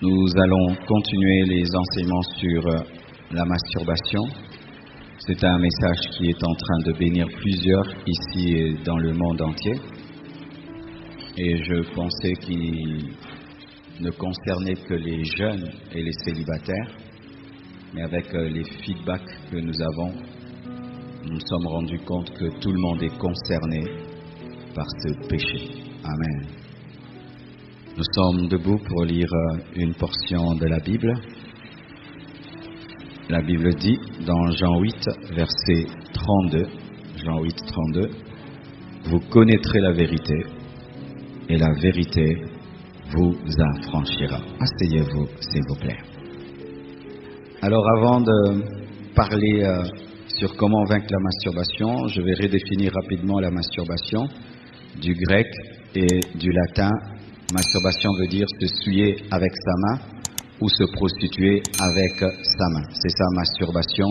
Nous allons continuer les enseignements sur la masturbation. C'est un message qui est en train de bénir plusieurs ici et dans le monde entier. Et je pensais qu'il ne concernait que les jeunes et les célibataires. Mais avec les feedbacks que nous avons, nous nous sommes rendus compte que tout le monde est concerné par ce péché. Amen. Nous sommes debout pour lire une portion de la Bible. La Bible dit dans Jean 8, verset 32, Jean 8, 32, « Vous connaîtrez la vérité, et la vérité vous affranchira. » Asseyez-vous, s'il vous plaît. Alors avant de parler sur comment vaincre la masturbation, je vais redéfinir rapidement la masturbation du grec et du latin. Masturbation veut dire se souiller avec sa main ou se prostituer avec sa main. C'est ça, masturbation,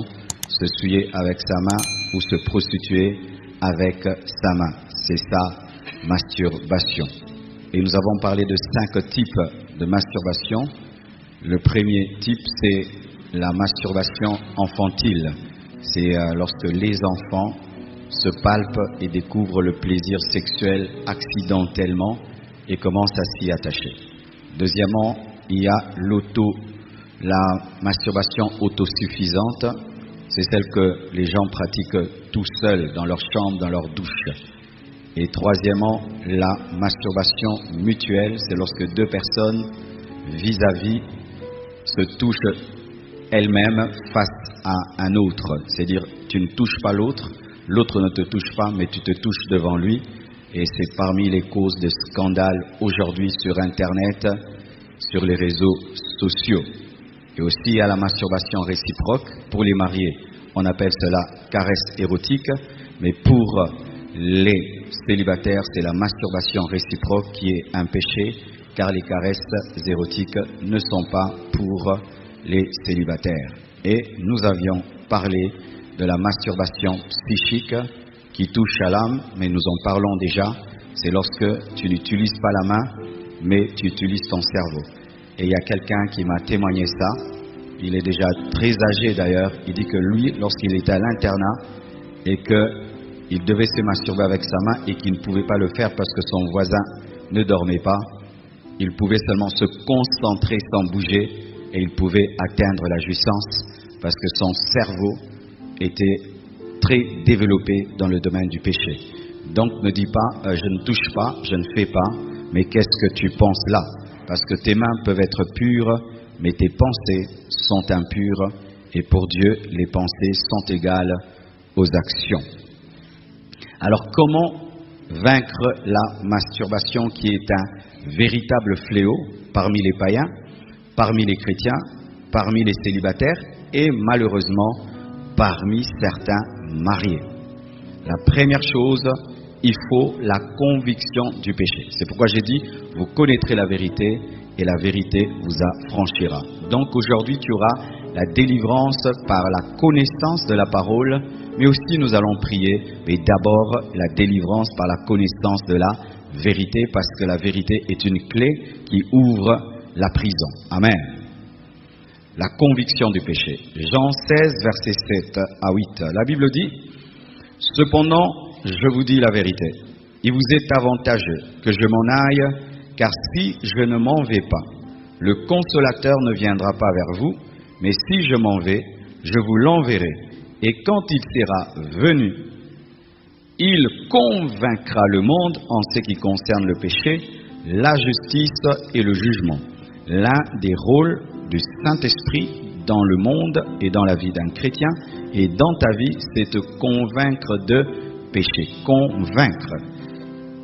se souiller avec sa main ou se prostituer avec sa main. C'est ça, masturbation. Et nous avons parlé de 5 types de masturbation. Le premier type, c'est la masturbation infantile. C'est lorsque les enfants se palpent et découvrent le plaisir sexuel accidentellement et commencent à s'y attacher. Deuxièmement, il y a la masturbation autosuffisante. C'est celle que les gens pratiquent tout seuls dans leur chambre, dans leur douche. Et troisièmement, la masturbation mutuelle, c'est lorsque deux personnes vis-à-vis se touchent elles-mêmes face à un autre. C'est-à-dire, tu ne touches pas l'autre, l'autre ne te touche pas, mais tu te touches devant lui. Et c'est parmi les causes de scandales aujourd'hui sur Internet, sur les réseaux sociaux. Et aussi, il y a la masturbation réciproque. Pour les mariés, on appelle cela caresse érotique. Mais pour les célibataires, c'est la masturbation réciproque qui est un péché, car les caresses érotiques ne sont pas pour les célibataires. Et nous avions parlé de la masturbation psychique qui touche à l'âme, mais nous en parlons déjà. C'est lorsque tu n'utilises pas la main, mais tu utilises ton cerveau. Et il y a quelqu'un qui m'a témoigné ça. Il est déjà très âgé d'ailleurs. Il dit que lui, lorsqu'il était à l'internat et qu'il devait se masturber avec sa main et qu'il ne pouvait pas le faire parce que son voisin ne dormait pas, il pouvait seulement se concentrer sans bouger et il pouvait atteindre la jouissance parce que son cerveau était très développé dans le domaine du péché. Donc ne dis pas je ne touche pas, je ne fais pas, mais qu'est-ce que tu penses là? Parce que tes mains peuvent être pures, mais tes pensées sont impures, et pour Dieu, les pensées sont égales aux actions. Alors comment vaincre la masturbation qui est un véritable fléau parmi les païens, parmi les chrétiens, parmi les célibataires et malheureusement parmi certains mariés? La première chose, il faut la conviction du péché. C'est pourquoi j'ai dit, vous connaîtrez la vérité et la vérité vous affranchira. Donc aujourd'hui, tu auras la délivrance par la connaissance de la parole, mais aussi nous allons prier, mais d'abord la délivrance par la connaissance de la vérité, parce que la vérité est une clé qui ouvre la prison. Amen. La conviction du péché. Jean 16, verset 7 à 8. La Bible dit, « Cependant, je vous dis la vérité. Il vous est avantageux que je m'en aille, car si je ne m'en vais pas, le consolateur ne viendra pas vers vous, mais si je m'en vais, je vous l'enverrai. Et quand il sera venu, il convaincra le monde en ce qui concerne le péché, la justice et le jugement. » L'un des rôles du Saint-Esprit dans le monde et dans la vie d'un chrétien et dans ta vie, c'est te convaincre de péché. Convaincre.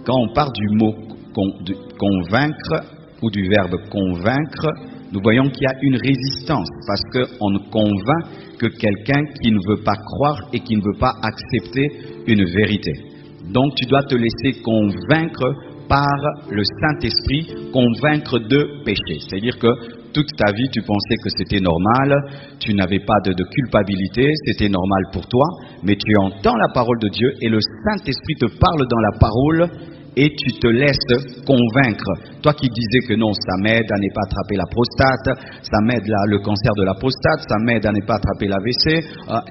Quand on part du mot convaincre ou du verbe convaincre, nous voyons qu'il y a une résistance parce qu'on ne convainc que quelqu'un qui ne veut pas croire et qui ne veut pas accepter une vérité. Donc tu dois te laisser convaincre par le Saint-Esprit, convaincre de péché. C'est-à-dire que toute ta vie, tu pensais que c'était normal, tu n'avais pas de culpabilité, c'était normal pour toi, mais tu entends la parole de Dieu et le Saint-Esprit te parle dans la parole et tu te laisses convaincre. Toi qui disais que non, ça m'aide à ne pas attraper la prostate, ça m'aide le cancer de la prostate, ça m'aide à ne pas attraper l'AVC,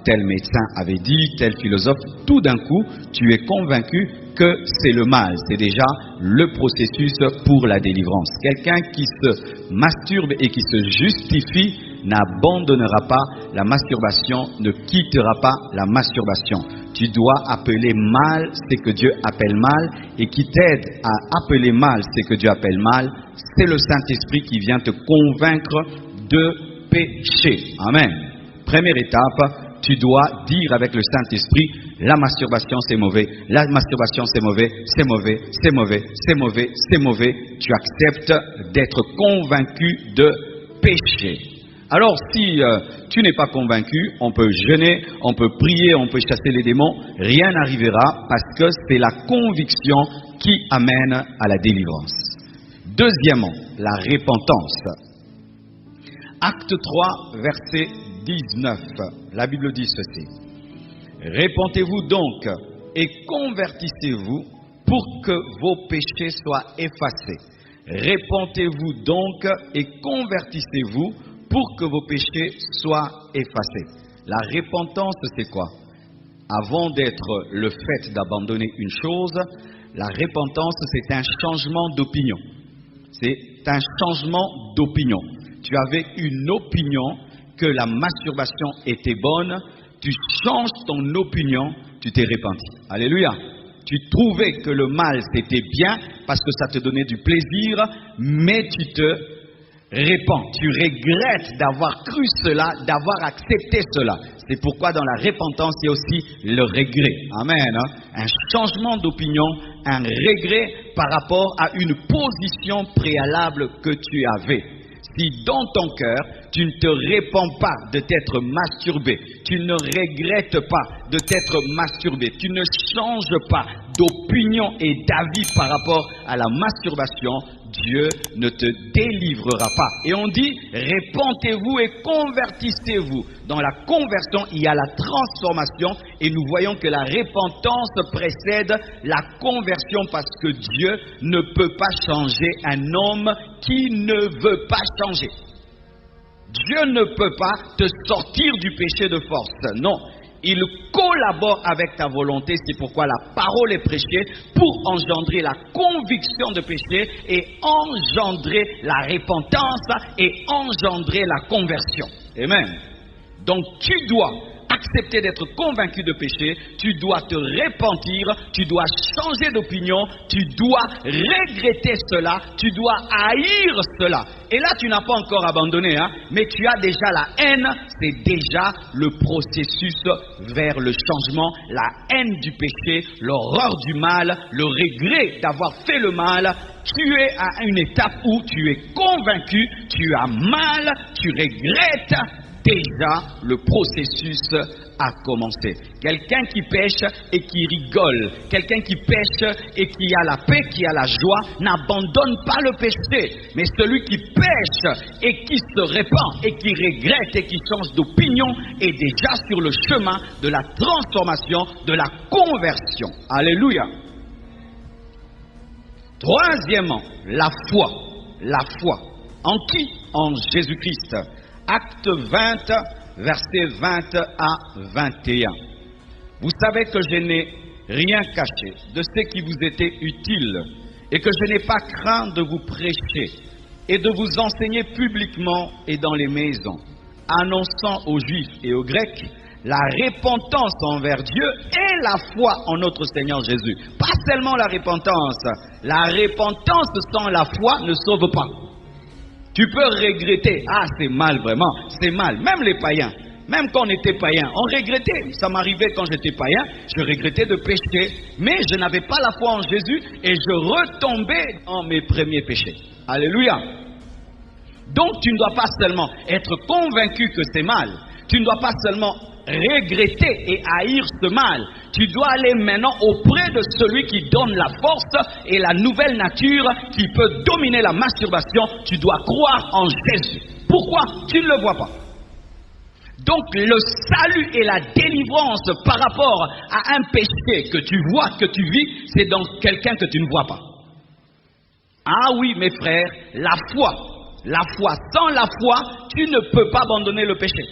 tel médecin avait dit, tel philosophe, tout d'un coup, tu es convaincu que c'est le mal. C'est déjà le processus pour la délivrance. Quelqu'un qui se masturbe et qui se justifie n'abandonnera pas la masturbation, ne quittera pas la masturbation. Tu dois appeler mal ce que Dieu appelle mal, et qui t'aide à appeler mal ce que Dieu appelle mal, c'est le Saint-Esprit qui vient te convaincre de péché. Amen. Première étape, tu dois dire avec le Saint-Esprit, la masturbation c'est mauvais, la masturbation c'est mauvais, c'est mauvais, c'est mauvais, c'est mauvais, c'est mauvais. Tu acceptes d'être convaincu de péché. Alors si tu n'es pas convaincu, on peut jeûner, on peut prier, on peut chasser les démons, rien n'arrivera parce que c'est la conviction qui amène à la délivrance. Deuxièmement, la repentance. Acte 3, verset 19, la Bible dit ceci. Repentez-vous donc et convertissez-vous pour que vos péchés soient effacés. Repentez-vous donc et convertissez-vous pour que vos péchés soient effacés. La repentance, c'est quoi? Avant d'être le fait d'abandonner une chose, la repentance, c'est un changement d'opinion. C'est un changement d'opinion. Tu avais une opinion que la masturbation était bonne, tu changes ton opinion, tu t'es repenti. Alléluia. Tu trouvais que le mal c'était bien parce que ça te donnait du plaisir, mais tu te répands, tu regrettes d'avoir cru cela, d'avoir accepté cela. C'est pourquoi dans la repentance, il y a aussi le regret. Amen. Un changement d'opinion, un regret par rapport à une position préalable que tu avais. Si dans ton cœur, tu ne te répands pas de t'être masturbé, tu ne regrettes pas de t'être masturbé, tu ne changes pas d'opinion et d'avis par rapport à la masturbation, Dieu ne te délivrera pas. Et on dit, repentez-vous et convertissez-vous. Dans la conversion, il y a la transformation et nous voyons que la repentance précède la conversion parce que Dieu ne peut pas changer un homme qui ne veut pas changer. Dieu ne peut pas te sortir du péché de force. Non. Il collabore avec ta volonté, c'est pourquoi la parole est prêchée pour engendrer la conviction de péché et engendrer la repentance et engendrer la conversion. Amen. Donc tu dois accepter d'être convaincu de péché, tu dois te repentir, tu dois changer d'opinion, tu dois regretter cela, tu dois haïr cela. Et là, tu n'as pas encore abandonné, mais tu as déjà la haine, c'est déjà le processus vers le changement, la haine du péché, l'horreur du mal, le regret d'avoir fait le mal. Tu es à une étape où tu es convaincu, tu as mal, tu regrettes. Déjà, le processus a commencé. Quelqu'un qui pêche et qui rigole, quelqu'un qui pêche et qui a la paix, qui a la joie, n'abandonne pas le péché. Mais celui qui pêche et qui se répand et qui regrette et qui change d'opinion est déjà sur le chemin de la transformation, de la conversion. Alléluia. Troisièmement, la foi. La foi. En qui? En Jésus-Christ. Acte 20, versets 20 à 21. Vous savez que je n'ai rien caché de ce qui vous était utile et que je n'ai pas craint de vous prêcher et de vous enseigner publiquement et dans les maisons, annonçant aux Juifs et aux Grecs la repentance envers Dieu et la foi en notre Seigneur Jésus. Pas seulement la repentance sans la foi ne sauve pas. Tu peux regretter, c'est mal vraiment, c'est mal. Même les païens, même quand on était païen, on regrettait. Ça m'arrivait quand j'étais païen, je regrettais de pécher. Mais je n'avais pas la foi en Jésus et je retombais dans mes premiers péchés. Alléluia. Donc tu ne dois pas seulement être convaincu que c'est mal. Tu ne dois pas seulement regretter et haïr ce mal. Tu dois aller maintenant auprès de celui qui donne la force et la nouvelle nature qui peut dominer la masturbation. Tu dois croire en Jésus. Pourquoi? Tu ne le vois pas. Donc le salut et la délivrance par rapport à un péché que tu vois, que tu vis, c'est dans quelqu'un que tu ne vois pas. Ah oui, mes frères, la foi, sans la foi, tu ne peux pas abandonner le péché.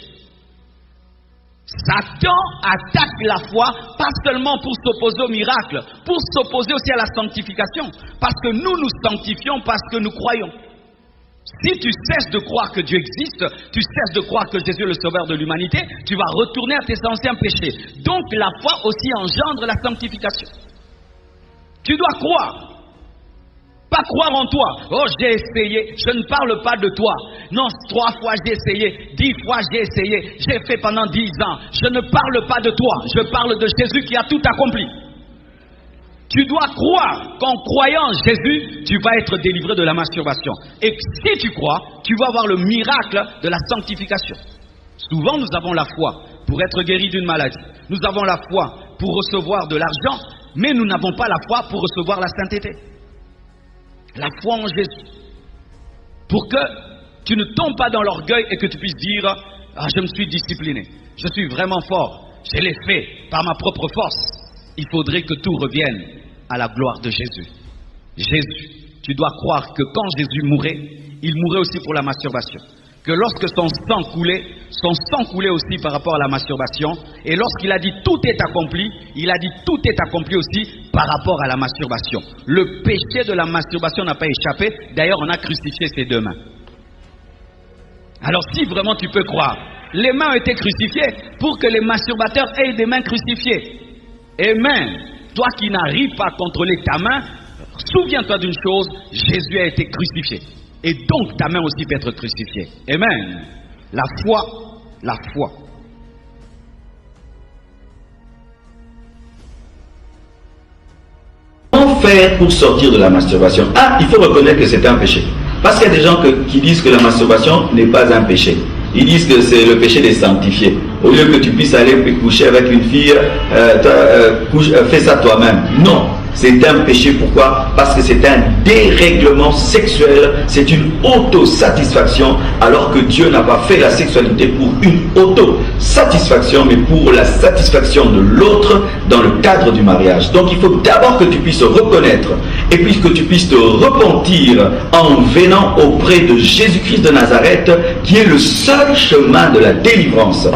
Satan attaque la foi, pas seulement pour s'opposer au miracle, pour s'opposer aussi à la sanctification, parce que nous nous sanctifions parce que nous croyons. Si tu cesses de croire que Dieu existe, tu cesses de croire que Jésus est le sauveur de l'humanité, tu vas retourner à tes anciens péchés. Donc la foi aussi engendre la sanctification. Tu dois croire. Pas croire en toi. Oh, j'ai essayé. Je ne parle pas de toi. Non, 3 fois j'ai essayé. 10 fois j'ai essayé. J'ai fait pendant 10 ans. Je ne parle pas de toi. Je parle de Jésus qui a tout accompli. Tu dois croire qu'en croyant en Jésus, tu vas être délivré de la masturbation. Et si tu crois, tu vas avoir le miracle de la sanctification. Souvent, nous avons la foi pour être guéris d'une maladie. Nous avons la foi pour recevoir de l'argent, mais nous n'avons pas la foi pour recevoir la sainteté. La foi en Jésus. Pour que tu ne tombes pas dans l'orgueil et que tu puisses dire « Ah, je me suis discipliné. Je suis vraiment fort. Je l'ai fait par ma propre force. » Il faudrait que tout revienne à la gloire de Jésus. Jésus, tu dois croire que quand Jésus mourait, il mourait aussi pour la masturbation. Que lorsque son sang coulait aussi par rapport à la masturbation. Et lorsqu'il a dit tout est accompli, il a dit tout est accompli aussi par rapport à la masturbation. Le péché de la masturbation n'a pas échappé. D'ailleurs, on a crucifié ses 2 mains. Alors si vraiment tu peux croire, les mains ont été crucifiées pour que les masturbateurs aient des mains crucifiées. Amen. Toi qui n'arrives pas à contrôler ta main, souviens-toi d'une chose, Jésus a été crucifié. Et donc ta main aussi peut être crucifiée. Amen. La foi, la foi. Comment faire pour sortir de la masturbation? Ah, il faut reconnaître que c'est un péché. Parce qu'il y a des gens qui disent que la masturbation n'est pas un péché. Ils disent que c'est le péché des sanctifiés. Au lieu que tu puisses aller coucher avec une fille, fais ça toi-même. Non, c'est un péché. Pourquoi? Parce que c'est un dérèglement sexuel, c'est une autosatisfaction, alors que Dieu n'a pas fait la sexualité pour une autosatisfaction, mais pour la satisfaction de l'autre dans le cadre du mariage. Donc il faut d'abord que tu puisses reconnaître, et puis que tu puisses te repentir en venant auprès de Jésus-Christ de Nazareth, qui est le seul chemin de la délivrance.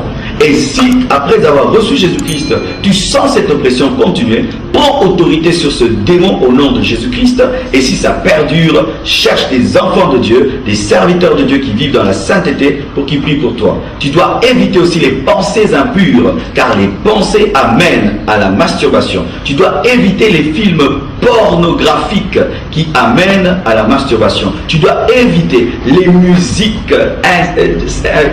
Et si, après avoir reçu Jésus-Christ, tu sens cette oppression continuer, prends autorité sur ce démon au nom de Jésus-Christ. Et si ça perdure, cherche des enfants de Dieu, des serviteurs de Dieu qui vivent dans la sainteté pour qu'ils prient pour toi. Tu dois éviter aussi les pensées impures, car les pensées amènent à la masturbation. Tu dois éviter les films pornographiques qui amènent à la masturbation. Tu dois éviter les musiques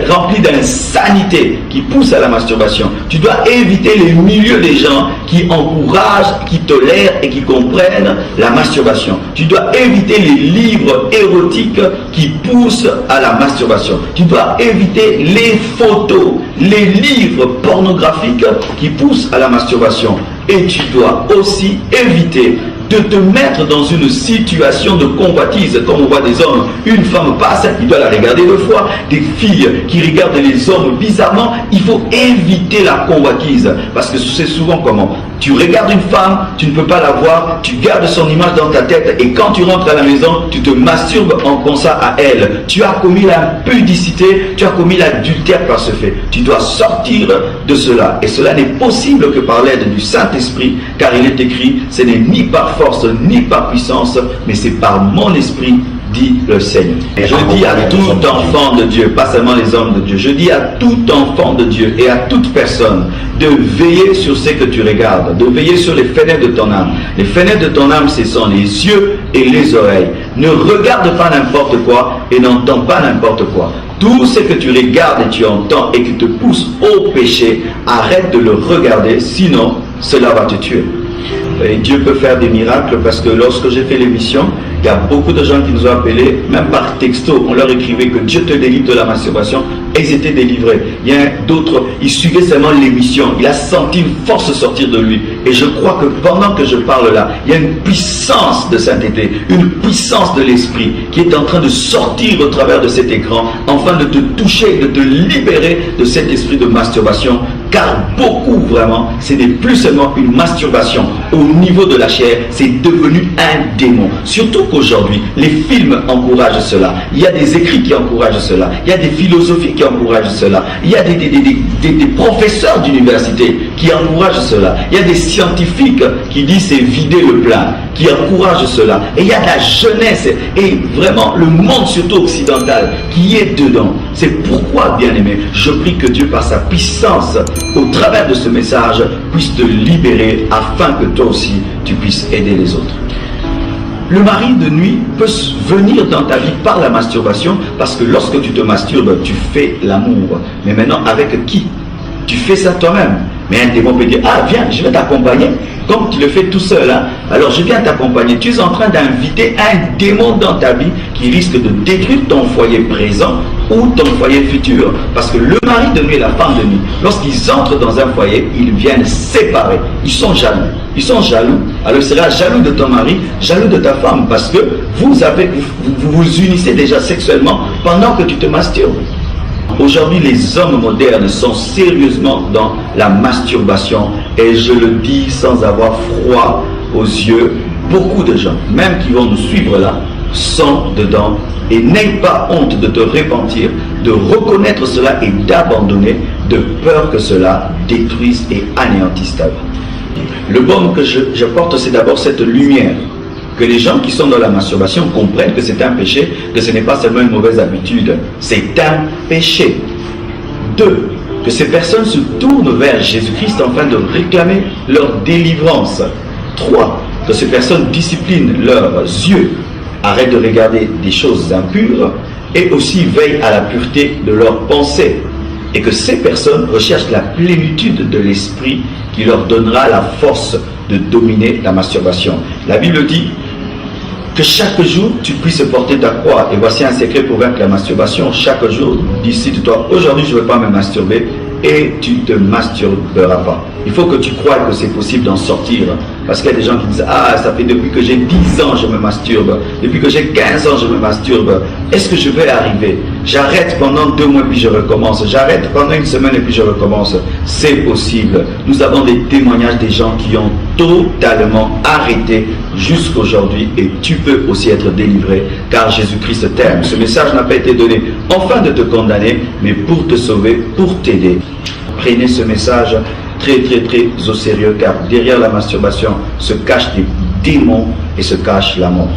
remplies d'insanité qui poussent à la masturbation. Tu dois éviter les milieux des gens qui encouragent, qui tolèrent et qui comprennent la masturbation. Tu dois éviter les livres érotiques qui poussent à la masturbation. Tu dois éviter les photos, les livres pornographiques qui poussent à la masturbation. Et tu dois aussi éviter de te mettre dans une situation de convoitise, comme on voit des hommes, une femme passe, il doit la regarder 2 fois, des filles qui regardent les hommes bizarrement. Il faut éviter la convoitise, parce que c'est souvent comment? Tu regardes une femme, tu ne peux pas la voir, tu gardes son image dans ta tête, et quand tu rentres à la maison, tu te masturbes en pensant à elle. Tu as commis l'impudicité, tu as commis l'adultère par ce fait. Tu dois sortir de cela, et cela n'est possible que par l'aide du Saint-Esprit, car il est écrit, ce n'est ni par force ni par puissance, mais c'est par mon esprit, dit le Seigneur. Et je dis à tout enfant de Dieu, pas seulement les hommes de Dieu, je dis à tout enfant de Dieu et à toute personne de veiller sur ce que tu regardes, de veiller sur les fenêtres de ton âme. Les fenêtres de ton âme, ce sont les yeux et les oreilles. Ne regarde pas n'importe quoi et n'entends pas n'importe quoi. Tout ce que tu regardes et tu entends et qui te pousse au péché, arrête de le regarder, sinon cela va te tuer. Et Dieu peut faire des miracles, parce que lorsque j'ai fait l'émission, Il y a beaucoup de gens qui nous ont appelés, même par texto, on leur écrivait que Dieu te délivre de la masturbation, et ils étaient délivrés. Il y a d'autres, ils suivaient seulement l'émission, il a senti une force sortir de lui. Et je crois que pendant que je parle là, il y a une puissance de sainteté, une puissance de l'esprit qui est en train de sortir au travers de cet écran, afin de te toucher, de te libérer de cet esprit de masturbation. Car beaucoup vraiment, ce n'est plus seulement une masturbation au niveau de la chair, c'est devenu un démon. Surtout qu'aujourd'hui, les films encouragent cela. Il y a des écrits qui encouragent cela. Il y a des philosophies qui encouragent cela. Il y a des professeurs d'université qui encouragent cela. Il y a des scientifiques qui disent c'est vider le plein, qui encouragent cela. Et il y a la jeunesse et vraiment le monde surtout occidental qui est dedans. C'est pourquoi, bien-aimé, je prie que Dieu par sa puissance au travers de ce message puisse te libérer afin que toi aussi tu puisses aider les autres. Le mari de nuit peut venir dans ta vie par la masturbation parce que lorsque tu te masturbes, tu fais l'amour. Mais maintenant, avec qui? Tu fais ça toi-même. Mais un démon peut dire, ah viens, je vais t'accompagner. Comme tu le fais tout seul, hein, alors je viens t'accompagner. Tu es en train d'inviter un démon dans ta vie qui risque de détruire ton foyer présent ou ton foyer futur. Parce que le mari de nuit et la femme de nuit, lorsqu'ils entrent dans un foyer, ils viennent séparer. Ils sont jaloux. Ils sont jaloux. Alors il sera jaloux de ton mari, jaloux de ta femme. Parce que vous vous unissez déjà sexuellement pendant que tu te masturbes. Aujourd'hui, les hommes modernes sont sérieusement dans la masturbation. Et je le dis sans avoir froid aux yeux. Beaucoup de gens, même qui vont nous suivre là, sont dedans. Et n'aie pas honte de te repentir, de reconnaître cela et d'abandonner, de peur que cela détruise et anéantisse ta vie. Le baume que je porte, c'est d'abord cette lumière. Que les gens qui sont dans la masturbation comprennent que c'est un péché, que ce n'est pas seulement une mauvaise habitude, c'est un péché. 2. Que ces personnes se tournent vers Jésus-Christ afin de réclamer leur délivrance. 3. Que ces personnes disciplinent leurs yeux, arrêtent de regarder des choses impures et aussi veillent à la pureté de leurs pensées. Et que ces personnes recherchent la plénitude de l'esprit qui leur donnera la force de dominer la masturbation. La Bible dit que chaque jour tu puisses porter ta croix. Et voici un secret pour vaincre la masturbation. Chaque jour, décide-toi, aujourd'hui je ne veux pas me masturber, et tu ne te masturberas pas. Il faut que tu croies que c'est possible d'en sortir. Parce qu'il y a des gens qui disent, ah, ça fait depuis que j'ai 10 ans je me masturbe, depuis que j'ai 15 ans je me masturbe. Est-ce que je vais arriver? J'arrête pendant 2 mois puis je recommence. J'arrête pendant 1 semaine et puis je recommence. C'est possible. Nous avons des témoignages des gens qui ont totalement arrêté jusqu'aujourd'hui, et tu peux aussi être délivré car Jésus-Christ t'aime. Ce message n'a pas été donné afin de te condamner, mais pour te sauver, pour t'aider. Prenez ce message très au sérieux, car derrière la masturbation se cachent des démons et se cache la mort.